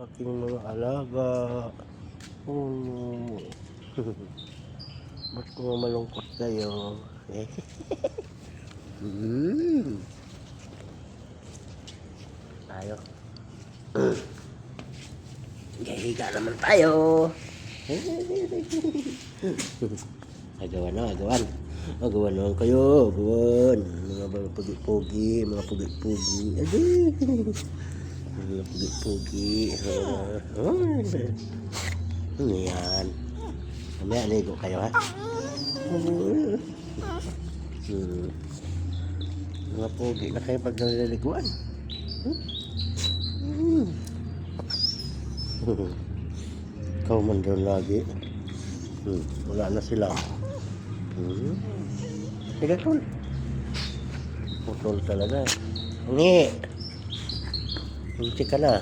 aking mga alaga. Oh no. Ba't mga malungkot kayo? Tayo. Higa naman tayo. Agawan na, agawan. Agawan naman kayo, agawan. Mga pugi-pugi, mga pugi-pugi. Mga pugi-pugi. Ano yan? Mamaya ligo kayo, ha? Mga pugi na kayo pag naliliguan. Ikaw man doon lagi. Wala na sila. Higa tol. Putol talaga. Ngi. Hinti ka na.